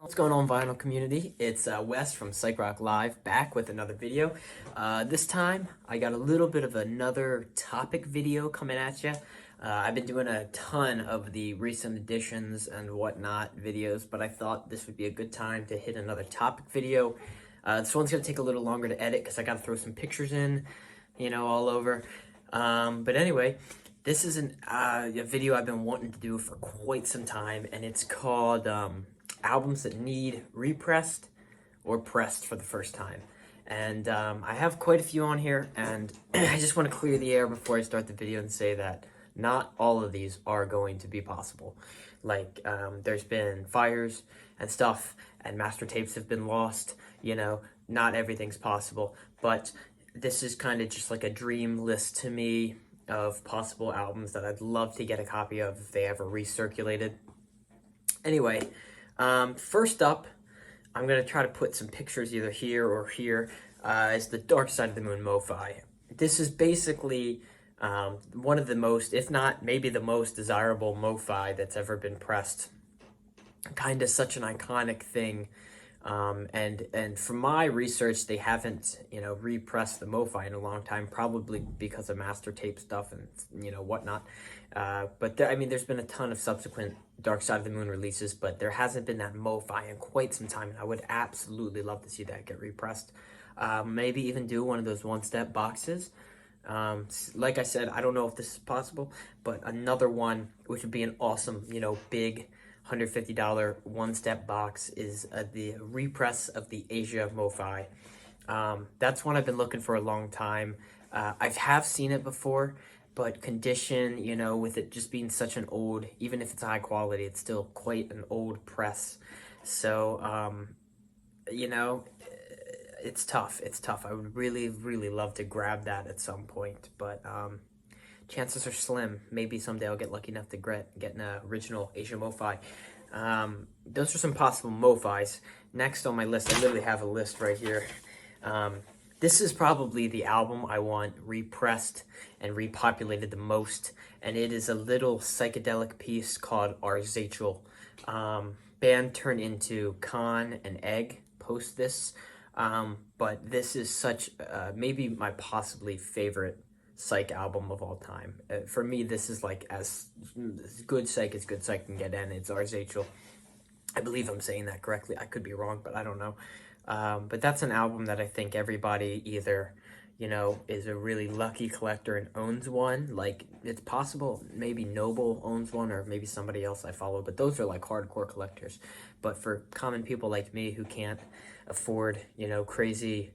What's going on, vinyl community? It's Wes from Psych Rock Live, back with another video. This time I got a little bit of another topic video coming at you. I've been doing a ton of the recent editions and whatnot videos, but I thought this would be a good time to hit another topic video. This one's going to take a little longer to edit because I got to throw some pictures in, all over. But anyway, this is a video I've been wanting to do for quite some time, and it's called albums that need repressed or pressed for the first time. And I have quite a few on here, and I just want to clear the air before I start the video and say that not all of these are going to be possible. Like, there's been fires and stuff, and master tapes have been lost, not everything's possible. But this is kind of just like a dream list to me of possible albums that I'd love to get a copy of if they ever recirculated. Anyway, first up, I'm going to try to put some pictures either here or here, is the Dark Side of the Moon MoFi. This is basically one of the most, if not maybe the most desirable MoFi that's ever been pressed. Kind of such an iconic thing. And from my research, they haven't, repressed the MoFi in a long time, probably because of master tape stuff and, whatnot. But there's been a ton of subsequent Dark Side of the Moon releases, but there hasn't been that MoFi in quite some time, and I would absolutely love to see that get repressed. Maybe even do one of those one-step boxes. Like I said, I don't know if this is possible, but another one, which would be an awesome, big $150 one-step box, is the repress of the Asia MoFi. That's one I've been looking for a long time. I have seen it before, but condition, with it just being such an old, even if it's high quality, it's still quite an old press. So, it's tough. It's tough. I would really, really love to grab that at some point, but chances are slim. Maybe someday I'll get lucky enough to get an original Asia MoFi. Those are some possible MoFis. Next on my list, I literally have a list right here. This is probably the album I want repressed and repopulated the most, and it is a little psychedelic piece called Arzachel. Band turned into Khan and Egg post this, but this is such maybe my possibly favorite psych album of all time. For me, this is like as good psych as good psych can get in. It's Arzachel. I believe I'm saying that correctly. I could be wrong, but I don't know. But that's an album that I think everybody either, is a really lucky collector and owns one. Like, it's possible maybe Noble owns one, or maybe somebody else I follow, but those are like hardcore collectors. But for common people like me who can't afford, crazy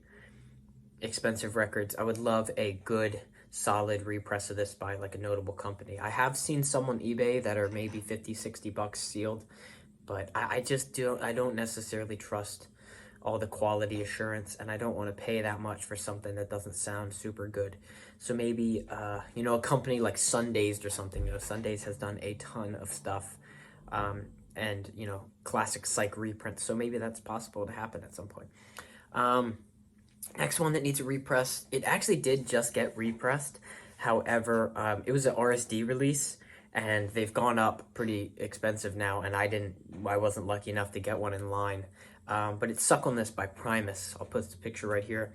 expensive records, I would love a good solid repress of this by like a notable company. I have seen some on eBay that are maybe 50-60 bucks sealed, but I don't necessarily trust all the quality assurance, and I don't want to pay that much for something that doesn't sound super good. So maybe a company like Sundazed or something. Sundazed has done a ton of stuff, and classic psych reprints, so maybe that's possible to happen at some point. Next one that needs a repress, it actually did just get repressed. However, it was an RSD release, and they've gone up pretty expensive now, and I wasn't lucky enough to get one in line. But it's Suck on This by Primus. I'll post a picture right here.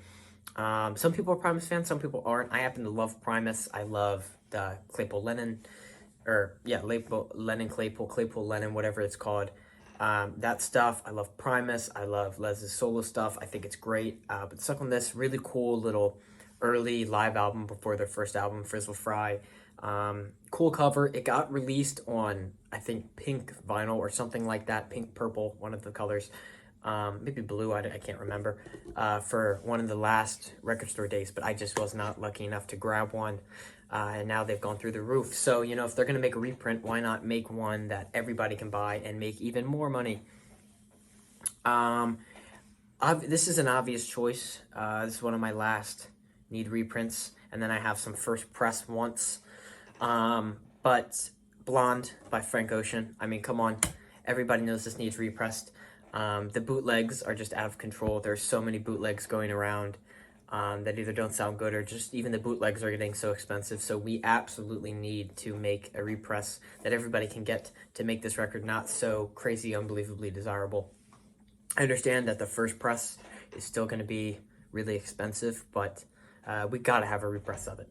Some people are Primus fans, some people aren't. I happen to love Primus. I love the Claypool Lennon, Claypool Lennon, whatever it's called. That stuff, I love Primus. I love Les's solo stuff. I think it's great. But Suck on This, really cool little early live album before their first album, Frizzle Fry. Cool cover. It got released on, I think, pink vinyl or something like that. Pink, purple, one of the colors. Maybe blue, I can't remember, for one of the last record store days, but I just was not lucky enough to grab one, and now they've gone through the roof. So, if they're going to make a reprint, why not make one that everybody can buy and make even more money? This is an obvious choice. This is one of my last need reprints, and then I have some first press once, but Blonde by Frank Ocean. I mean, come on, everybody knows this needs repressed. The bootlegs are just out of control. There's so many bootlegs going around that either don't sound good, or just even the bootlegs are getting so expensive. So we absolutely need to make a repress that everybody can get to make this record not so crazy, unbelievably desirable. I understand that the first press is still going to be really expensive, but we got to have a repress of it.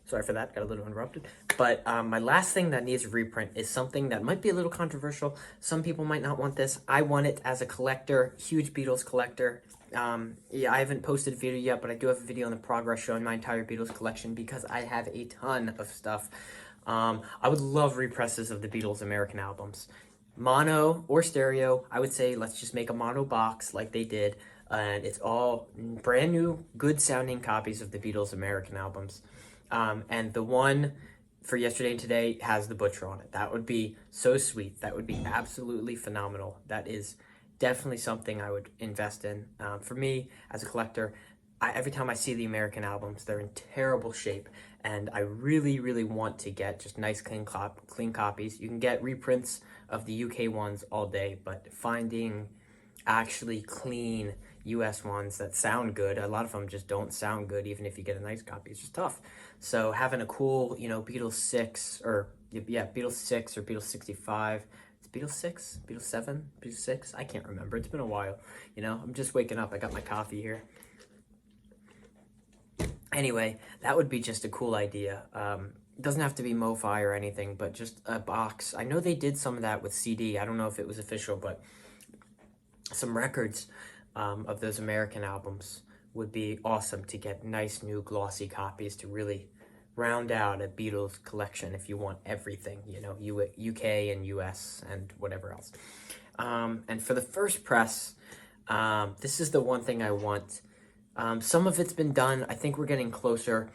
Sorry for that, got a little interrupted. But my last thing that needs a reprint is something that might be a little controversial. Some people might not want this. I want it as a collector, huge Beatles collector. Yeah, I haven't posted a video yet, but I do have a video in the progress showing my entire Beatles collection because I have a ton of stuff. I would love represses of the Beatles American albums. Mono or stereo, I would say let's just make a mono box like they did. And it's all brand new, good sounding copies of the Beatles American albums. And the one for Yesterday and Today has the Butcher on it. That would be so sweet. That would be absolutely phenomenal. That is definitely something I would invest in. For me, as a collector, every time I see the American albums, they're in terrible shape. And I really, really want to get just nice, clean copies. You can get reprints of the UK ones all day, but finding actually clean US ones that sound good, a lot of them just don't sound good even if you get a nice copy. It's just tough. So having a cool, Beatles 6 or Beatles 6 or Beatles 65, it's Beatles 6, Beatles 7, Beatles 6, I can't remember. It's been a while. I'm just waking up. I got my coffee here. Anyway, that would be just a cool idea. It doesn't have to be MoFi or anything, but just a box. I know they did some of that with CD. I don't know if it was official, but some records of those American albums would be awesome to get nice new glossy copies to really round out a Beatles collection if you want everything, UK and US and whatever else. And for the first press, this is the one thing I want. Some of it's been done. I think we're getting closer.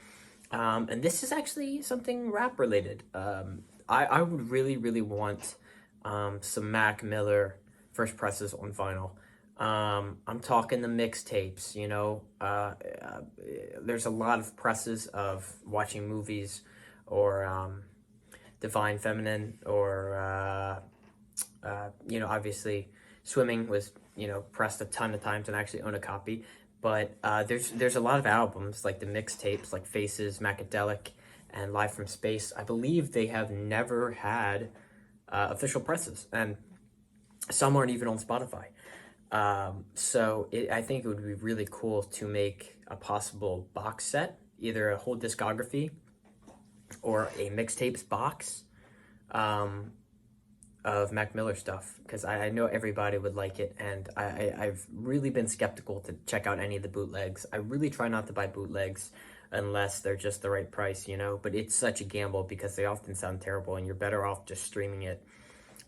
And this is actually something rap related. I would really, really want some Mac Miller first presses on vinyl. I'm talking the mixtapes, there's a lot of presses of watching movies or Divine Feminine or, obviously Swimming was, pressed a ton of times and I actually own a copy. But there's a lot of albums like the mixtapes like Faces, Macadelic, and Live from Space. I believe they have never had official presses, and some aren't even on Spotify. So I think it would be really cool to make a possible box set, either a whole discography or a mixtapes box of Mac Miller stuff, because I know everybody would like it, and I've really been skeptical to check out any of the bootlegs. I really try not to buy bootlegs unless they're just the right price, but it's such a gamble because they often sound terrible and you're better off just streaming it,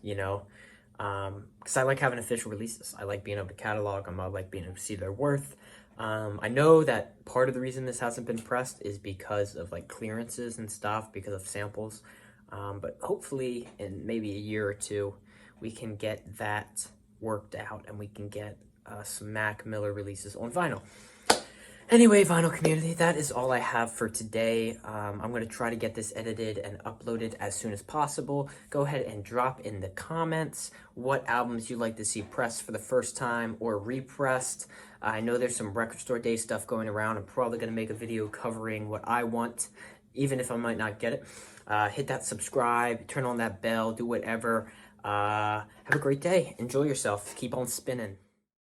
because I like having official releases. I like being able to catalog them. I like being able to see their worth. I know that part of the reason this hasn't been pressed is because of like clearances and stuff, because of samples. But hopefully in maybe a year or two, we can get that worked out and we can get some Mac Miller releases on vinyl. Anyway, vinyl community, that is all I have for today. I'm going to try to get this edited and uploaded as soon as possible. Go ahead and drop in the comments what albums you'd like to see pressed for the first time or repressed. I know there's some Record Store Day stuff going around. I'm probably going to make a video covering what I want, even if I might not get it. Hit that subscribe, turn on that bell, do whatever. Have a great day. Enjoy yourself. Keep on spinning.